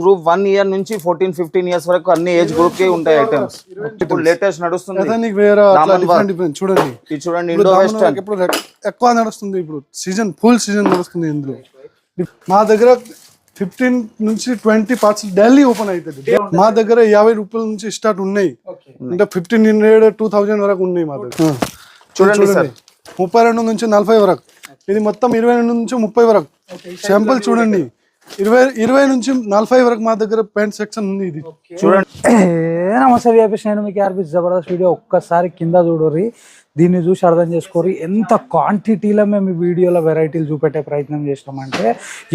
Group 1 year నుంచి 14-15 years వరకు అన్ని ఏజ్ గ్రూప్ కి ఉంటాయి ఐటమ్స్. ఇప్పుడు లేటెస్ట్ నడుస్తుంది చూడండి, ఇది చూడండి ఇండో వెస్టర్న్ ఇప్పుడు ఎక్కువ నడుస్తుంది. ఇప్పుడు సీజన్ ఫుల్ సీజన్ నడుస్తుంది. ఇందులో మా దగ్గర 15 నుంచి 20 పార్ట్స్ డైలీ ఓపెన్ అవుతుంది. మా దగ్గర 50 రూపాయల నుంచి స్టార్ట్ ఉన్నాయి. అంటే 1500 2000 వరకు ఉన్నాయి మా దగ్గర. చూడండి సార్, 32 నుంచి 40 వరకు. ఇది మొత్తం 22 నుంచి 30 వరకు. శాంపుల్ చూడండి, 20 నుంచి 40 వరకు మా దగ్గర ప్యాంట్ సెక్షన్ ఉంది. ఇది చూడండి. నమస్తే వ్యాపేష్, నేను మీకు ఆర్పిస్ జబర్దస్త్ వీడియో. ఒక్కసారి కింద చూడరి, దీన్ని చూసి అర్థం చేసుకోరి ఎంత క్వాంటిటీలో మేము ఈ వీడియోలో వెరైటీలు చూపెట్టే ప్రయత్నం చేసినామంటే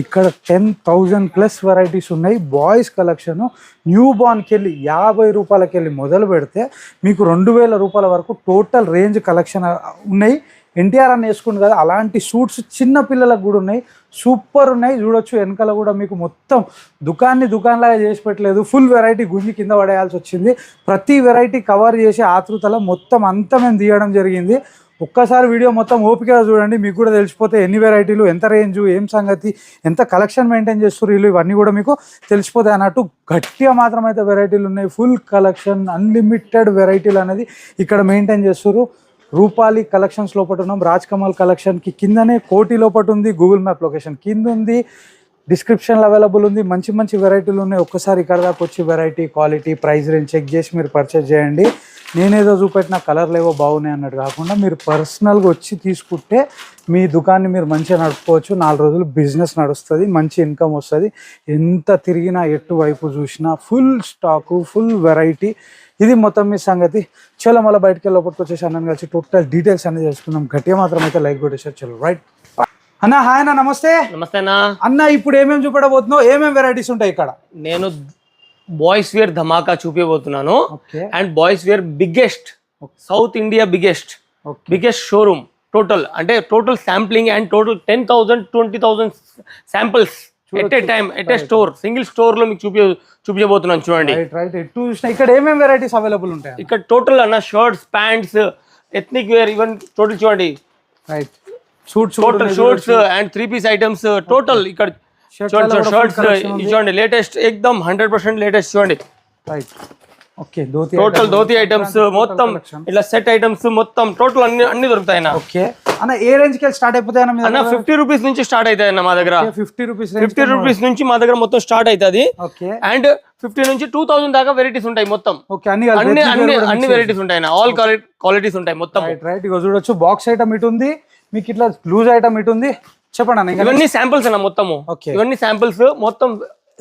ఇక్కడ 10,000+ వెరైటీస్ ఉన్నాయి. బాయ్స్ కలెక్షన్ న్యూ బార్న్కి వెళ్ళి 50 రూపాయలకి వెళ్ళి మొదలు పెడితే మీకు 2000 రూపాయల వరకు టోటల్ రేంజ్ కలెక్షన్ ఉన్నాయి. ఎన్టీఆర్ అని వేసుకుంది కదా, అలాంటి సూట్స్ చిన్న పిల్లలకు కూడా ఉన్నాయి. సూపర్ ఉన్నాయి, చూడొచ్చు. వెనకాల కూడా మీకు మొత్తం దుకాణంలాగా చేసి పెట్టలేదు. ఫుల్ వెరైటీ గుంజి కింద పడేయాల్సి వచ్చింది. ప్రతి వెరైటీ కవర్ చేసి ఆతృతలో మొత్తం అంతా మేము తీయడం జరిగింది. ఒక్కసారి వీడియో మొత్తం ఓపికగా చూడండి, మీకు కూడా తెలిసిపోతే ఎన్ని వెరైటీలు, ఎంత రేంజు, ఏం సంగతి, ఎంత కలెక్షన్ మెయింటైన్ చేస్తారు వీళ్ళు, ఇవన్నీ కూడా మీకు తెలిసిపోతాయి అన్నట్టు. గట్టిగా మాత్రం అయితే వెరైటీలు ఉన్నాయి. ఫుల్ కలెక్షన్, అన్లిమిటెడ్ వెరైటీలు అనేది ఇక్కడ మెయింటైన్ చేస్తారు. రూపాలి కలెక్షన్స్ లోపల ఉన్నాం. రాజ్ కమల్ కలెక్షన్కి కిందనే కోటి లోపల ఉంది. గూగుల్ మ్యాప్ లొకేషన్ కింద ఉంది. డిస్క్రిప్షన్లో అవైలబుల్ ఉంది. మంచి మంచి వెరైటీలు ఉన్నాయి. ఒక్కసారి ఇక్కడ దాకా వచ్చి variety, quality, price range check చేసి మీరు పర్చేజ్ చేయండి. నేనేదో చూపెట్టిన కలర్లు ఏవో బాగున్నాయి అన్నట్టు కాకుండా మీరు పర్సనల్గా వచ్చి తీసుకుంటే మీ దుకాన్ని మీరు మంచిగా నడుపుకోవచ్చు. 4 రోజులు బిజినెస్ నడుస్తుంది, మంచి ఇన్కమ్ వస్తుంది. ఎంత తిరిగినా ఎటువైపు చూసినా ఫుల్ స్టాకు, ఫుల్ వెరైటీ. ఇది మొత్తం మీ సంగతి. చలో మళ్ళీ బయటకి లోపలికి వచ్చేసి అన్నని కలిసి టోటల్ డీటెయిల్స్ అనేది తెలుసుకుందాం. గట్టిగా మాత్రం అయితే లైక్ కొట్టేసారు. చలో రైట్ అన్న. హాయ్ అన్న, నమస్తే. నమస్తే అన్న. అన్న ఇప్పుడు ఏమేమి చూపెట్టబోతున్నావు, ఏమేమి వెరైటీస్ ఉంటాయి ఇక్కడ? నేను బాయ్స్ వేర్ ధమాకా చూపించబోతున్నాను. And boys wear biggest, south India biggest showroom. Total అంటే total sampling and total 10,000-20,000 samples at a time, at a store, single store లో మీకు చూపించబోతున్నాను. చూడండి ఇక్కడ ఏమేమి వెరైటీస్ అవైలబుల్ ఉంటాయి ఇక్కడ. టోటల్ అన్న shirts, pants, ethnic wear, even total చూడండి. Suits and 3-piece items total ఇక్కడ. షర్ట్స్ చూడండి, లేటెస్ట్ ఎక్దమ్ 100% లేటెస్ట్. చూడండి టోటల్ ధోతి ఐటమ్స్ మొత్తం, ఇట్లా సెట్ ఐటమ్స్ మొత్తం టోటల్ అన్ని దొరుకుతాయి అన్న. ఏ రేంజ్ కి స్టార్ట్ అయిపోతాయి అన్న? 50 రూపీస్ నుంచి స్టార్ట్ అవుతాయి అన్న మా దగ్గర. 50 రూపీస్ నుంచి మా దగ్గర మొత్తం స్టార్ట్ అవుతుంది. అండ్ 50 నుంచి 2000 దాకా వెరైటీస్ ఉంటాయి మొత్తం. అన్ని వెరైటీస్ ఉంటాయి, ఆల్ క్వాలిటీస్ ఉంటాయి మొత్తం. రైట్, ఇక చూడొచ్చు. బాక్స్ ఐటమ్ ఇటు ఉంది, మీకు ఇట్లా లూజ్ ఐటమ్ ఇటు ఉంది. చెప్పండి అన్న. ఇవన్నీ శాంపిల్స్ అన్న మొత్తము. ఇవన్నీ శాంపిల్స్ మొత్తం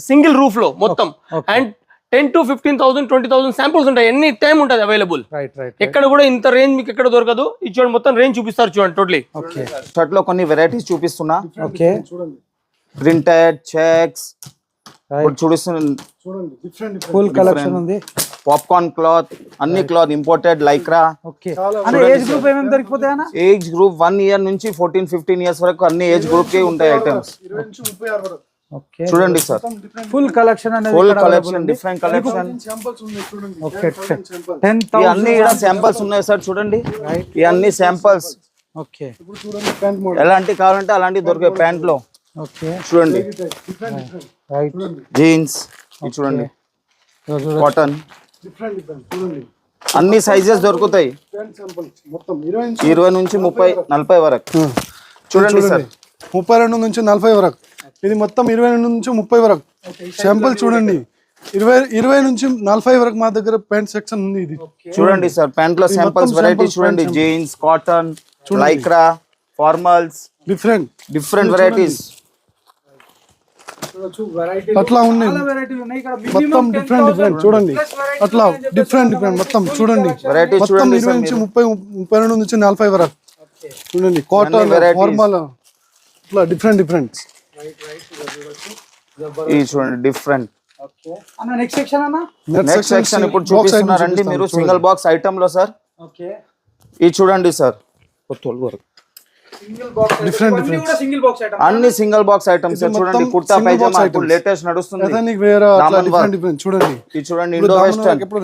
సింగిల్ రూఫ్ లో మొత్తం. అండ్ 10,000-15,000 20,000 శాంపుల్స్ ఉంటాయి. ఎనీ టైం ఉంటుంది అవైలబుల్. ఎక్కడ కూడా ఇంత రేంజ్ మీకు ఎక్కడ దొరకదు. ఇది చూడండి, మొత్తం రేంజ్ చూపిస్తారు. చూడండి టోటలీ. షర్ట్ లో కొన్ని వెరైటీస్ చూపిస్తున్నా. ప్రింటెడ్ చెక్స్ చూపిస్తుంది. ఫుల్ కలెక్షన్ ఉంది. పాప్కార్న్ క్లాత్, అన్ని cloth imported, Lycra. Age group ఏమేమి దొరికిపోతాయి అన్న? ఏజ్ గ్రూప్ 1 ఇయర్ నుంచి 14-15 ఇయర్స్ వరకు అన్ని ఏజ్ గ్రూప్ కి ఉంటాయి ఐటమ్స్. చూడండి సార్, ఫుల్ కలెక్షన్ అనేది, ఫుల్ కలెక్షన్, డిఫరెంట్ కలెక్షన్. అన్ని శాంపుల్స్ ఉన్నాయి సార్. చూడండి, ఇవన్నీ శాంపుల్స్. ఎలాంటి కావాలంటే అలాంటి దొరికే ప్యాంట్ లో. చూడండి, జీన్స్ చూడండి, కాటన్, అన్ని సైజెస్ దొరుకుతాయి. 20 నుంచి 30-40 వరకు. చూడండి సార్, 32 నుంచి 40 వరకు. ఇది మొత్తం 22 నుంచి 30 వరకు. శాంపుల్ చూడండి, 20 నుంచి 40 వరకు మా దగ్గర ప్యాంట్ సెక్షన్ ఉంది. ఇది చూడండి సార్, ప్యాంట్ లో శాంపుల్స్ వెరైటీ చూడండి. Jeans, cotton, Lycra, formals, different varieties అట్లా ఉన్నాయి. మొత్తం డిఫరెంట్ చూడండి. అట్లా డిఫరెంట్ మొత్తం చూడండి. మొత్తం 20 నుంచి 32 నుంచి 40 వరకు. చూడండి, కాటన్, ఫార్మల్, అట్లా డిఫరెంట్. ఇది చూడండి, డిఫరెంట్. నెక్స్ట్ సెక్షన్ ఇప్పుడు చూపిస్తున్నారండి మీరు సింగిల్ బాక్స్ ఐటమ్ లో సార్. ఇది చూడండి సార్, అన్ని సింగిల్ బాక్స్ ఐటమ్స్ చూడండి. కుర్తా పైజామా ఇప్పుడు లేటెస్ట్ నడుస్తుంది. చూడండి, ఇది చూడండి ఇండో వెస్టర్న్ ఇప్పుడు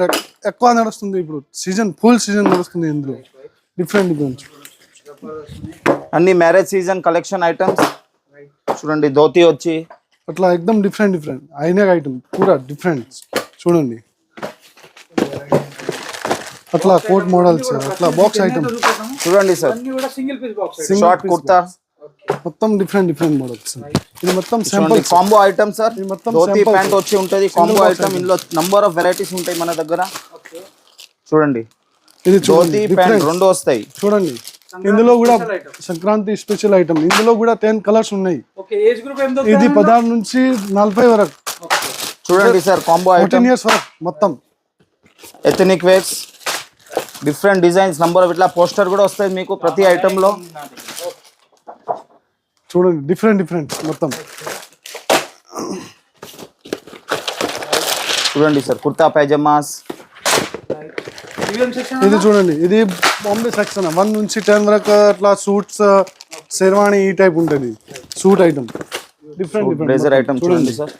ఎక్కువ నడుస్తుంది. ఇప్పుడు సీజన్ ఫుల్ సీజన్ నడుస్తుంది. ఇందులో డిఫరెంట్ అన్ని మ్యారేజ్ సీజన్ కలెక్షన్ ఐటమ్స్. చూడండి, ధోతి వచ్చి అట్లా ఎక్దమ్ డిఫరెంట్ డిఫరెంట్ ఐనెక్ ఐటమ్ పూరా డిఫరెంట్ చూడండి. అట్లా కోట్ మోడల్స్ అట్లా బాక్స్ ఐటమ్ చూడండి సార్, అన్ని కూడా single piece box. Short kurta, మొత్తం డిఫరెంట్ డిఫరెంట్ మోడల్స్. ఇది మొత్తం సింపుల్ కాంబో ఐటమ్ సార్. ఇది మొత్తం ధోతి samples. ప్యాంట్ వచ్చి ఉంటది కాంబో ఐటమ్. ఇందులో నంబర్ ఆఫ్ వెరైటీస్ ఉంటాయి మన దగ్గర. చూడండి, ఇది ధోతి చూడండి ప్యాంట్ డిఫరెంట్ రెండు వస్తాయి. చూడండి. ఇందులో కూడా సంక్రాంతి స్పెషల్ ఐటమ్. ఇందులో కూడా 10 కలర్స్ ఉన్నాయి. ఓకే, ఏజ్ గ్రూప్ ఎంత? ఇది 16 నుంచి 40 వరకు. చూడండి సార్, కాంబో 14 ఐటమ్, ఇయర్స్ వరకు మొత్తం. Ethnic wears, different designs, number of ఇట్లా పోస్టర్ కూడా వస్తాయి మీకు ప్రతి ఐటమ్ లో. చూడండి డిఫరెంట్ డిఫరెంట్ మొత్తం. చూడండి సార్, కుర్తా పైజామాస్. ఇది చూడండి, ఇది బాంబే సెక్షన్ 1 నుంచి 10 వరకు. అట్లా సూట్స్, శెర్వాణి ఈ టైప్ ఉంటుంది. Suit item different blazer different item చూడండి సార్,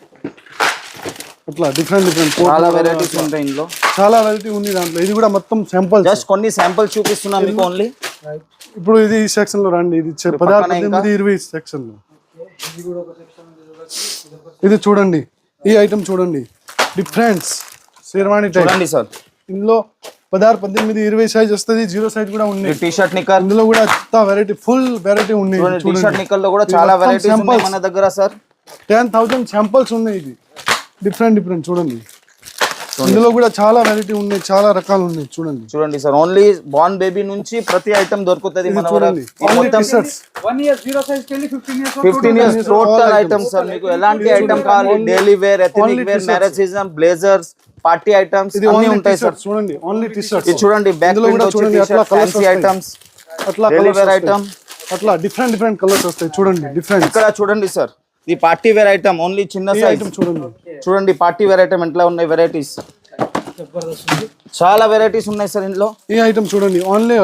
అట్లా డిఫరెంట్ డిఫరెంట్ చాలా వెరైటీస్ ఉంటాయి ఇందులో. చాలా వెరైటీ ఉంది దాంట్లో. ఇది కూడా మొత్తం శాంపుల్. జస్ట్ కొన్ని శాంపుల్ చూపిస్తున్నా మీకు ఓన్లీ. ఇప్పుడు ఇది ఈ సెక్షన్ లో రండి. ఇది 16, 18, 20 సెక్షన్ లో. ఇది చూడండి, ఈ ఐటమ్ చూడండి డిఫరెన్స్ శెర్వాణి టైప్. చూడండి సార్, ఇందులో 16, 18, 20 సైజ్ వస్తుంది. 0 సైజ్ కూడా ఉన్నాయి. టీ షర్ట్ నిక్కర్, ఇందులో కూడా వెరైటీ ఫుల్ వెరైటీ ఉన్నాయి. టీ షర్ట్ నిక్కర్ లో కూడా చాలా వెరైటీస్ ఉన్నాయి మన దగ్గర సార్. 10,000 శాంపుల్స్ ఉన్నాయి. ఇది డిఫరెంట్ డిఫరెంట్ చూడండి. ఇందులో కూడా చాలా వెరైటీ ఉన్నాయి, చాలా రకాలు ఉన్నాయి. చూడండి చూడండి సార్, ఓన్లీ బార్న్ బేబీ నుంచి ప్రతి ఐటమ్ దొరుకుతుంది మన చూడండి. మొత్తం. 1 ఇయర్ 0 సైజ్ కి 15 years 15 years total items sir. మీకు ఎలాంటి ఐటమ్ కావాలి, daily wear, ethnic wear, marriage season, blazers, party items అన్ని ఉంటాయి సార్. చూడండి ఓన్లీ టీ షర్ట్స్. ఇది చూడండి, బ్యాక్ ఇందులో కూడా చూడండి అట్లా కలర్స్ ఫ్యాన్సీ ఐటమ్స్, అట్లా డైలీ కలర్స్ వేర్ ఐటమ్. అట్లా డిఫరెంట్ డిఫరెంట్ కలర్స్ వస్తాయి. చూడండి డిఫరెంట్. ఇక్కడ చూడండి సార్, ఇది పార్టీ వేర్ ఐటమ్, ఓన్లీ చిన్న ఈ సైజ్. ఐటమ్ చూడండి. చూడండి పార్టీ వేర్ ఐటమ్ ఎట్లా ఉన్నాయి వెరైటీస్. చాలా వెరైటీస్ ఉన్నాయి సార్ ఇందులో. ఈ ఐటమ్ చూడండి, only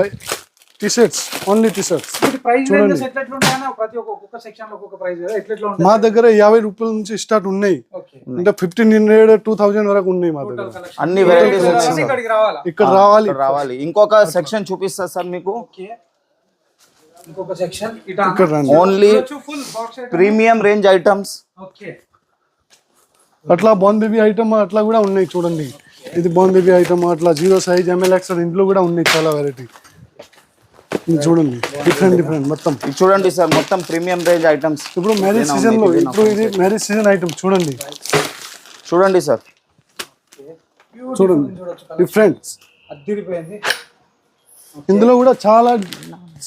T shirts, only T shirts. Price ranges ఎట్లా ఉంటాయన్నా? ప్రతి ఒక్కొక్క సెక్షన్ లో ఒక్కొక్క ప్రైస్ ఎట్లా ఉంటాయి? మా దగ్గర 50 రూపాయల నుంచి స్టార్ట్ ఉన్నాయి. ఓకే, అంటే 1500, 2000 వరకు ఉన్నాయి మా దగ్గర. అన్ని వెరైటీస్ ఉన్నాయి సార్. ఇక్కడికి రావాలా? ఇక్కడ రావాలి. రావాలి. ఇంకొక సెక్షన్ చూపిస్తా సార్ మీకు. ఓకే, ఇంకొక సెక్షన్ ఇటా ఇక్కడ రండి. Only full box item. Premium range items. Okay, అట్లా బాన్ బేబీ ఐటమ్ అట్లా కూడా ఉన్నాయి. చూడండి, ఇది బాన్ బేబీ ఐటమ్. అట్లా 0 సైజ్, MLX ఇంట్లో కూడా ఉన్నాయి చాలా వెరైటీ. చూడండి డిఫరెంట్ డిఫరెంట్ మొత్తం. ఇది చూడండి సార్, మొత్తం ప్రీమియం రేంజ్ ఐటమ్స్. ఇప్పుడు మ్యారేజ్ సీజన్ లో, ఇప్పుడు ఇది మ్యారేజ్ సీజన్ ఐటమ్. చూడండి చూడండి సార్, చూడండి డిఫరెంట్. అదిరిపోయింది. ఇందులో కూడా చాలా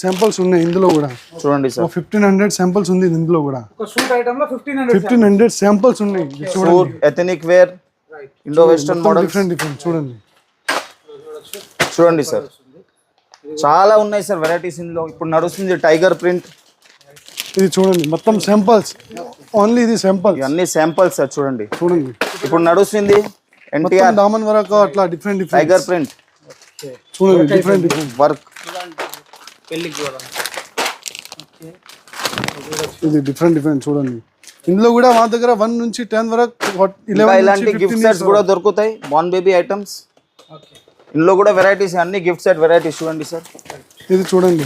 శాంపుల్స్ ఉన్నాయి. ఇందులో కూడా చూడండి సార్, 1500 శాంపుల్స్ ఉంది. ఇందులో కూడా ఒక సూట్ ఐటమ్ లో 1500 1500 శాంపుల్స్ ఉన్నాయి. ఇది సూట్, చూడండి ethnic wear, Indo western model. Different different చూడండి. చూడండి సార్, చాలా ఉన్నాయి సార్ వెరైటీస్ ఇందులో. ఇప్పుడు నడుస్తుంది టైగర్ ప్రింట్. ఇది చూడండి మొత్తం శాంపుల్స్. ఓన్లీ ఇది శాంపుల్స్. ఇవన్నీ శాంపుల్స్ సార్. చూడండి చూడండి ఇప్పుడు నడుస్తుంది మొత్తం ఎన్టీఆర్ దామన్ వరకు అట్లా డిఫరెంట్ డిఫరెంట్ టైగర్ ప్రింట్ చూడండి. Different different work. ఇది డిఫరెంట్ డిఫరెంట్ చూడండి. ఇందులో కూడా మా దగ్గర 1 నుంచి 10 వరకు, 11 ఇలాంటి నుంచి గిఫ్ట్ 15 సెట్స్ కూడా దొరుకుతాయి. Born baby items. ఇందులో కూడా వెరైటీస్, అన్ని గిఫ్ట్ సెట్ వెరైటీస్. చూడండి సార్, ఇది చూడండి.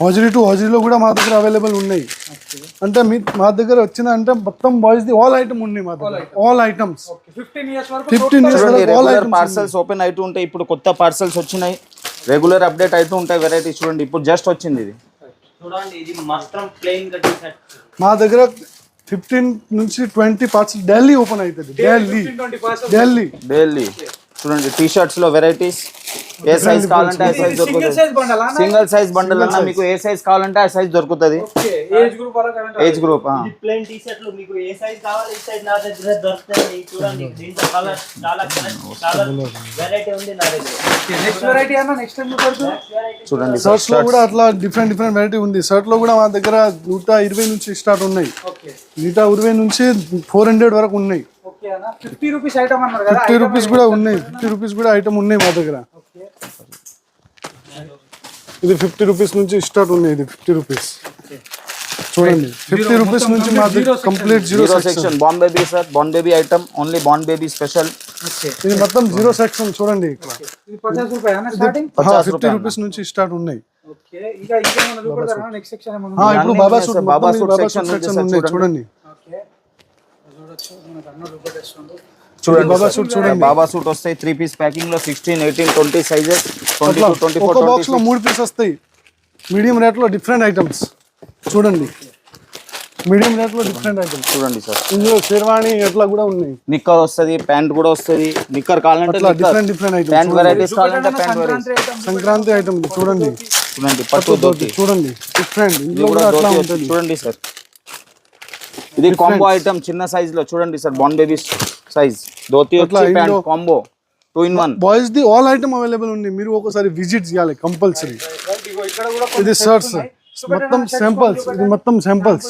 హాజరీ టు హాజరీలో కూడా మా దగ్గర అవైలబుల్ ఉన్నాయి. అంటే మా దగ్గర వచ్చిన అంటే మొత్తం బాయ్స్ ది ఆల్ ఐటమ్ ఉన్నాయి మా దగ్గర. ఆల్ ఐటమ్స్ 15 ఇయర్స్ వరకు 15 ఇయర్స్ చూడండి, వరకు all regular items. Parcels open అవుతూ ఉంటాయి. ఇప్పుడు కొత్త పార్సల్స్ వచ్చినాయి, రెగ్యులర్ అప్డేట్ అవుతూ ఉంటాయి వెరైటీస్. చూడండి ఇప్పుడు జస్ట్ వచ్చింది ఇది. చూడండి ఇది మాత్రం ప్లెయిన్ గా టీ-షర్ట్. మా దగ్గర 15 నుంచి 20 పార్సల్ డైలీ ఓపెన్ అవుతుంది. Daily daily. చూడండి టీ షర్ట్స్ లో వెరైటీస్. ఏ సైజ్ కావాలంటే ఆ సైజ్ సింగిల్ దొరుకుతుంది. సైజ్ బండల్ అన్న? సింగిల్ సైజ్ బండల్ అన్న మీకు ఏ సైజ్ కావాలంటే ఆ సైజ్ దొరుకుతుంది. ఓకే, ఏజ్ గ్రూప్ వరకు అంటే ఏజ్ గ్రూప్. ఇది ప్లెయిన్ టీ-షర్ట్లు మీకు ఏ సైజ్ కావాలి ఈ సైజ్ నా దగ్గర దొరుకుతాయి. చూడండి దీంట్లో కలర్ చాలా వెరైటీ ఉంది నా దగ్గర. నెక్స్ట్ వెరైటీ అన్న నెక్స్ట్ టైం చూపెడుతూ. చూడండి షర్ట్స్ లో కూడా అట్లా డిఫరెంట్ డిఫరెంట్ వెరైటీ ఉంది. షర్ట్ లో కూడా మా దగ్గర 120 నుంచి స్టార్ట్ ఉన్నాయి. ఓకే 120 నుంచి 400 వరకు ఉన్నాయి. ఓకే అన్న, 50 రూపీస్ ఐటమ్ అన్నారు కదా. 50 రూపీస్ కూడా ఉన్నాయి. 50 రూపీస్ కూడా ఐటమ్ ఉన్నాయి మా దగ్గర. ఓకే, ఇది 50 రూపీస్ నుంచి స్టార్ట్ ఉన్నాయి. ఇది 50 రూపీస్ చూడండి. 50 రూపీస్ నుంచి మా దగ్గర complete zero zero section. Section born baby sir. Born baby item, only born baby special. Okay, ఇది మొత్తం జీరో సెక్షన్ చూడండి. ఇక్కడ ఇది 50 రూపాయలు అన్న స్టార్టింగ్. 50 రూపీస్ నుంచి స్టార్ట్ ఉన్నాయి. ఓకే, ఇంకా ఇంకేమైనా చూపెడతారా? నెక్స్ట్ సెక్షన్ ఏమైనా ఉందా? ఇప్పుడు బాబా సూట్, బాబా మొత్తం సూట్ బాబా సెక్షన్ సూట్ ఉంది సెక్షన్ సార్. ఉన్నాయి చూడండి. ఓకే, చూడొచ్చు మనకు అన్న చూపెట్టేస్తుంది. చూడండి బాబా సూట్ చూడండి. బాబా సూట్ వస్తాయి 3 పీస్ ప్యాకింగ్ లో 16, 18, 20 సైజెస్, 22, 24, ఒక బాక్స్ లో 3 పీస్ వస్తాయి. మీడియం రేట్ లో డిఫరెంట్ ఐటమ్స్ చూడండి. మీడియం రేట్ లో డిఫరెంట్ ఐటమ్స్ చూడండి సార్. ఇందులో షెర్వాణి ఎట్లా కూడా ఉన్నాయి. నిక్కర్ వస్తది, ప్యాంట్ కూడా వస్తది. నిక్కర్ కావాలంటే different different items. Pant varieties కావాలంటే ప్యాంట్ వెరైటీస్. సంక్రాంతి ఐటమ్ చూడండి. చూడండి పట్టు ధోతి చూడండి డిఫరెంట్. ఇది ఇందులో కూడా కూడా అట్లా ధోతి ఉంటుంది. చూడండి సార్. ఇది కాంబో ఐటమ్ చిన్న సైజ్ లో చూడండి sir. Born baby size dhoti వచ్చి pant combo 2 in 1. Boys the all item available ఉంది. మీరు ఒకసారి విజిట్ చేయాలి కంపల్సరీ. ఇక్కడ కూడా ఇది షర్ట్స్ మొత్తం శాంపిల్స్. ఇది మొత్తం శాంపిల్స్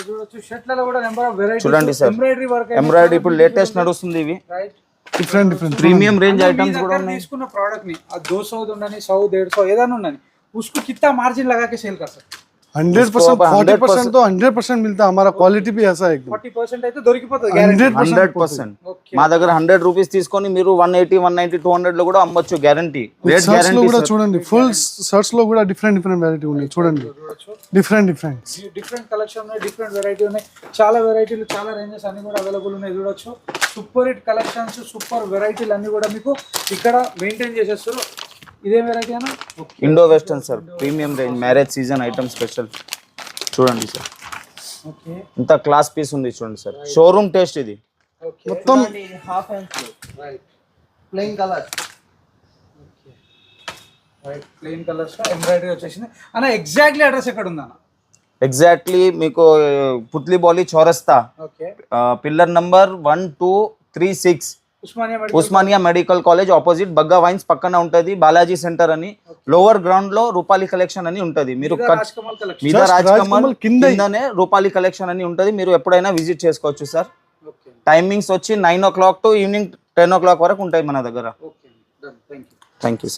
చూడొచ్చు. షర్ట్లలో కూడా నెంబర్ ఆఫ్ వెరైటీస్. చూడండి సార్. ఎంబ్రాయిడరీ వర్క్ ఎంబ్రాయిడరీ ఇప్పుడు లేటెస్ట్ నడుస్తుంది. ఇవి right. Different different premium range items కూడా ఉన్నాయి. తీసుకున్న ప్రోడక్ట్ ని ఆ 200 ఉండని 100, 150 ఏదైనా ఉండని उसको कितना मार्जिन लगा के सेल कर सकते 100%, 40% तो 100% मिलता है. हमारा क्वालिटी भी ऐसा है एकदम. 40% అయితే దొరికిపోతుంది గ్యారెంటీ. 100%. మా దగ్గర 100 రూపీస్ తీసుకొని మీరు 180, 190, 200 లో కూడా అమ్మొచ్చు. గ్యారంటీ రేట్ షర్ట్స్ లో గ్యారంటీ. కూడా చూడండి. ఫుల్ షర్ట్స్ లో కూడా డిఫరెంట్ డిఫరెంట్ వెరైటీ ఉన్నాయి. చూడండి డిఫరెంట్ డిఫరెంట్ కలెక్షన్ ఉన్నాయి, డిఫరెంట్ వెరైటీ ఉన్నాయి. చాలా వెరైటీలు, చాలా రేంజెస్ అన్ని కూడా అవైలబుల్ ఉన్నాయి. చూడొచ్చు. సూపర్ హిట్ కలెక్షన్స్, సూపర్ వెరైటీలు అన్ని కూడా మీకు ఇక్కడ మెయింటైన్ చేసేస్తారు. ఇదే వెరైటీ అన్న Indo western sir. Premium range marriage season item special. చూడండి సార్. ఓకే. ఇంత క్లాస్ పీస్ ఉంది చూడండి సార్. షోరూమ్ టేస్ట్ ఇది. మొత్తం half hands right. Plain colour. Okay. Right. Plain colours లో ఎంబ్రాయిడరీ వచ్చేసింది. అన్న ఎగ్జాక్ట్లీ అడ్రస్ ఎక్కడ ఉంది అన్న? ఎగ్జాక్ట్లీ మీకు పుత్లీ బౌలి చౌరస్తా, okay. Pillar number 1, 2, 3, 6, Osmania medical college opposite Bagga wines పక్కన ఉంటది. బాలాజీ సెంటర్ అని లోవర్ గ్రౌండ్ లో రూపాలి కలెక్షన్ అని ఉంటది. మీరు మీద రాజ్ కమల్ కిందనే రూపాలి కలెక్షన్ అని ఉంటది. మీరు ఎప్పుడైనా విజిట్ చేసుకోవచ్చు సార్. టైమింగ్స్ వచ్చి 9 o'clock టు ఈవినింగ్ 10 o'clock వరకు ఉంటాయి మన దగ్గర. Okay. Done. Thank you. Thank you sir.